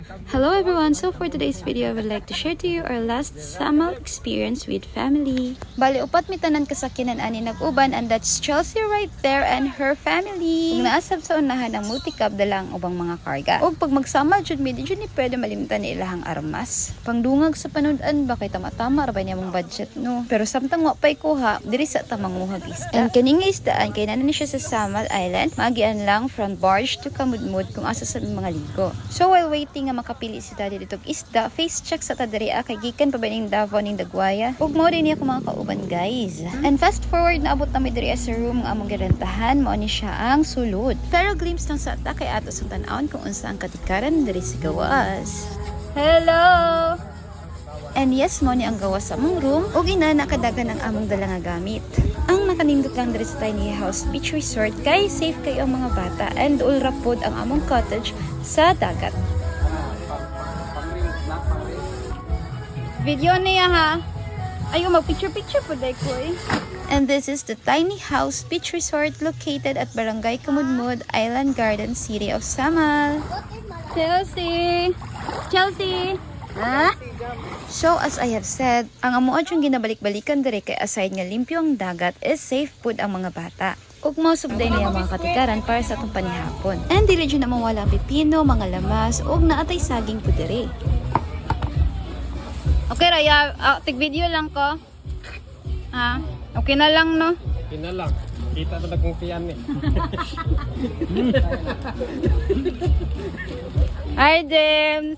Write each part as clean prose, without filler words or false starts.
Hello everyone! So for today's video, I would like to share to you our last Samal experience with family. Bali, upat mi tanan kasakinan ani nag-uban, and that's Chelsea right there and her family. Kung naasab sa unahan ang multicab dala ang ubang mga karga. O pag magsama jud mi, di jud ni pwede malimtan ni ilahang armas. Pangdungag sa panudan ba kay tama-tama ra ba niya mong budget no. Pero samtang wa pay kuha, diri sa tamanguhag isda. And kining isdaan kay nanan ni siya sa Samal Island, magian lang from barge to Kamudmud kung asa sa mga ligo. So while waiting nga makapili si daddy ditog isda, face check sa tadiriya kay gikan pa ba ning Davao ning Dagwaya. Ug mo din niya mga kauban guys. And fast forward na abot na mi diri sa room nga among girentahan, mao ni siya ang sulod. Pero glimpse lang sa ata kay ato sa tan-awon kung unsa ang katikaran diri sa gawas. Hello. And yes, mo ni ang gawas sa among room ug ina nakadagan ang among dala nga gamit. Ang nakanindot lang diri sa Tiny House Beach Resort kay safe kayo ang mga bata and ulra pod ang among cottage sa dagat. Video niya ha. Ayaw mag-picture-picture po day ko eh. And this is the Tiny House Beach Resort located at Barangay Kamudmud, Island Garden, City of Samal. Chelsea! Chelsea! Ha? So as I have said, ang amuad yung ginabalik-balikan diri kay aside nga limpyo ang dagat is safe food ang mga bata. Ug mo subday niya mga katikaran para sa atong panihapon. And dili jud na mawala ang pipino, mga lamas ug naatay saging po diri. Okay Raya, tig-video lang ko. Ha? Okay na lang no? Okay na lang. Kita na kung tiyan eh. Hi James!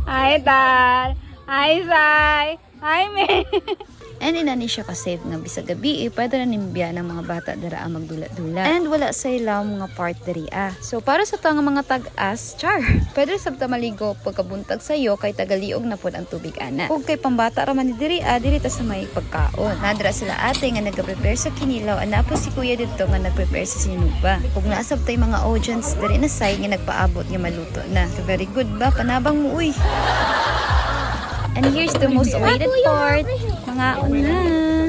Hi Dad! Hi Sai! Hi May! And inani siya ka-save nga bisag gabi pwede na nimbiya ng mga bata dara ang magdula-dula. And wala sa ilaw mga part diri So para sa tanga mga tag-as, char! Pwede sabta maligo pagkabuntag sa iyo kay tagaliog na pod ang tubig ana. Ug kay pambata ra man ni diri diri ta sa may pagkaon. Nadra sila ate nga nagka-prepare sa kinilaw, ana po si kuya dito nga nag-prepare sa sinuba. Ug naasab tay mga audience diri na side nga nagpaabot nga maluto na. So very good ba panabang mo uy. And here's the most awaited part, mga una.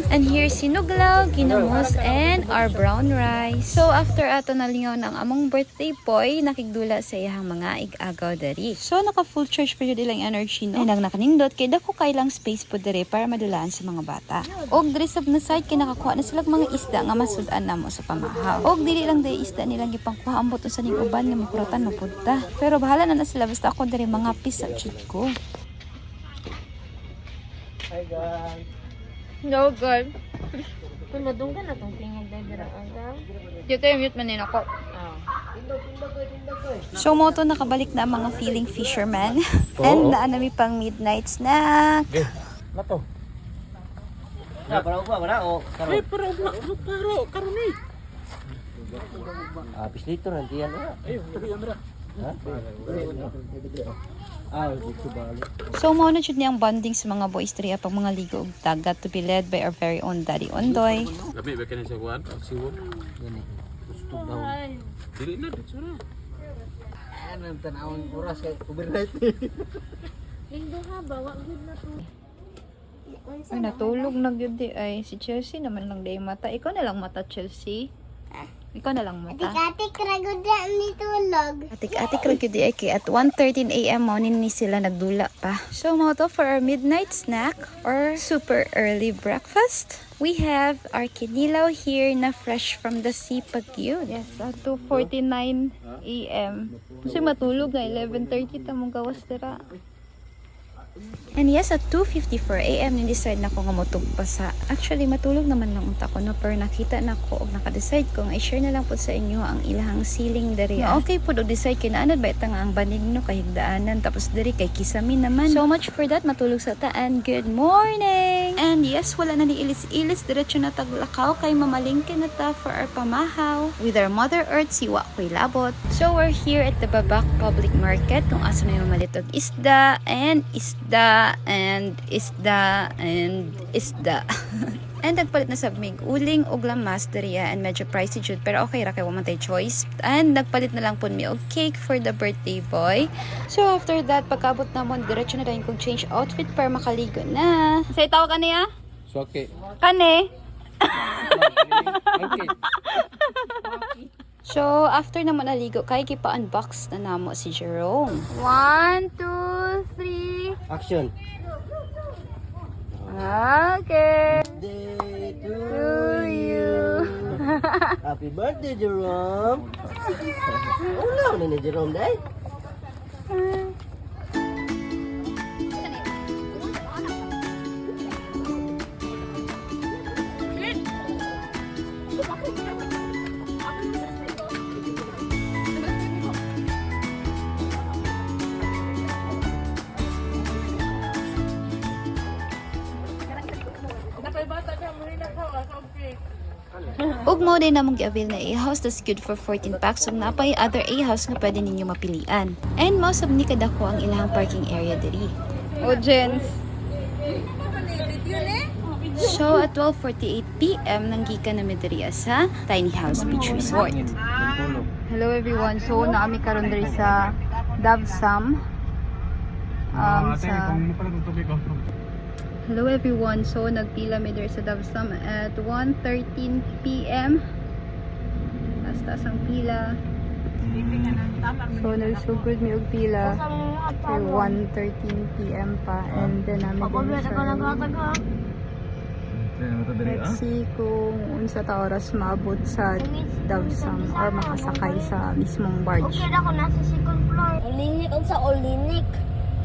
And here's sinuglaw, ginamos, and our brown rice. So after ato nalingaw ng among birthday boy, nakigdula sa iyang mga ig-agaw dari. So naka full charge pa yun ilang energy no. And ang nakanindot, kay dako kailang space po dari para madulaan sa mga bata. Og diri sab na side kay nakakuha na silang mga isda nga masudan namo sa pamahaw. Og dili lang day isda nilang gipangkuha ambot sa ning uban nga makuratan mapunta. Pero bahala na sila basta ako dari mga pisa chud ko. Hi guys. No good. Tunodong ka na itong tingog na dira aga. Dito yung mute manin ako. So moto nakabalik na ang mga feeling fisherman. And naanami pang midnight snack. Nato. Ya, para upa, para o. Ay, para karon ni. Pislito nanti yan na. Ay, tabi amra. Ha? Dito ba? So mo na jud niyang bonding sa mga boys diri pag mga ligo ug dagat to be led by our very own Daddy Ondoy. Labi ba kani sa kuan? Siwon. Gani. Gusto daw. Dili na dito na. Ano ang tanawang oras kay overnight. Lindo ha, bawa good na to. Ay natulog na gyud di ay si Chelsea naman lang day mata. Ikaw na lang mata Chelsea. Ikaw na lang mata. Atik-atik ragoda ni tulog. Atik-atik ra gyud di ay kay at 1:13 AM mo ni sila nagdula pa. So mo to for our midnight snack or super early breakfast. We have our kinilaw here na fresh from the sea pagyud. Yes, at 2:49 AM. Kasi matulog na 11:30 ta mong gawas dira. And yes, at 2:54 AM ni-decide na ko nga motugpa sa. Actually, matulog naman lang unta ko no, pero nakita na ko og naka-decide ko nga i-share na lang po sa inyo ang ilahang ceiling diri. No, okay po og decide kay naanad ba ita nga ang banig no kahigdaanan tapos diri kay kisami naman. So much for that, matulog sa ta and good morning. And yes, wala na ni ilis-ilis diretso na taglakaw kay mamalingke na ta for our pamahaw with our Mother Earth siwa koy labot. So we're here at the Babak Public Market kung asa na yung malitog isda and isda isda and isda and isda. And nagpalit na sa mig uling og lamas diriya and medyo pricey jud pero okay ra kay wa man tay choice. And nagpalit na lang pud mi og cake for the birthday boy. So after that pagkabot namon diretso na dayon kong change outfit para makaligo na. Say tawag kaniya? Suwake. Kani? Okay. So, after naman naligo, kay kipa-unbox na namo si Jerome. 1, 2, 3. Action. Okay. Day to you. Happy birthday, Jerome. Ulang na ni Jerome, day. Ug mo din namong gi-avail na A-house that's good for 14 packs ug napay other A-house nga pwede ninyo mapilian. And most of ni kadako ang ilahang parking area diri. Oh, gents. So at 12:48 PM nanggikan na mi diri sa Tiny House Beach Resort. Hello everyone. So naami karon diri sa Davsam. Hello everyone. So nagpila mi diri sa Davsam at 1:13 PM. Taas ang pila. So nagsugod mi og pila for 1:13 PM pa and then namin diri sa let's see kung unsa ta oras maabot sa Davsam or makasakay sa mismong barge. Okay na ako nasa second floor. Ulinik ang sa ulinik.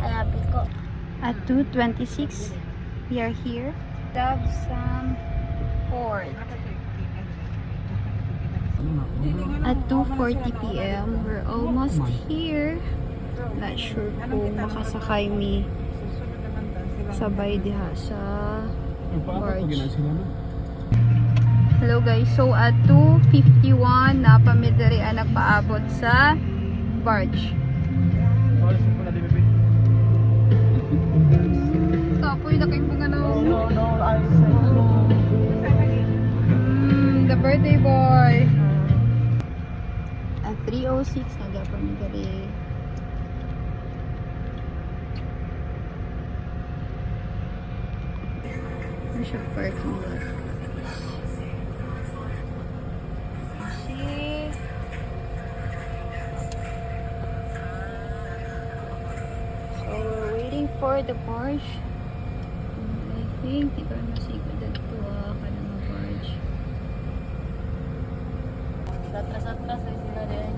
Ayabi ko. At 2:26 we are here. Davsam Port. At 2:40 PM we're almost here. Not sure kung makasakay mi sabay diha sa barge. Hello guys, so at 2:51 napamidari ang nagpaabot sa barge. Kapoy na kayong mga the birthday boy. At 3:06 nagapamidari. Siya parking lot. See? So we're waiting for the barge. I think di ko masigod dito ka na mga barge. Atras-atras ay sila din.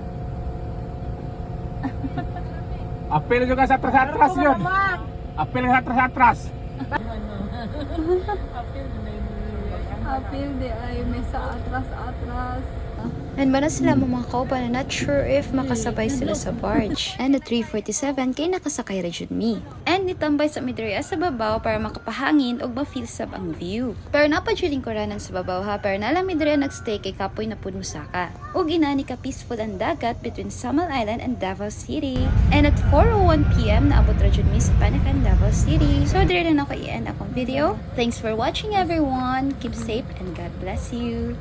Apel juga sa atras-atras yun. Apel sa atras-atras. Apil di ay may sa atras-atras. And ba na sila mga kaupa na not sure if makasabay sila sa barge. And at 3:47 kay nakasakay ra jud mi. And nitambay sa midriya sa babaw para makapahangin og ma-feel sab ang view. Pero napadjuling ko ranan sa babaw ha, pero nalang midriya nagstay kay kapoy na pud musaka. Ug inani ka peaceful ang dagat between Samal Island and Davao City. And at 4:01 PM naabot ra jud mi sa Panakan, Davao City. So dire na ako i-end akong video. Thanks for watching everyone. Keep safe and God bless you.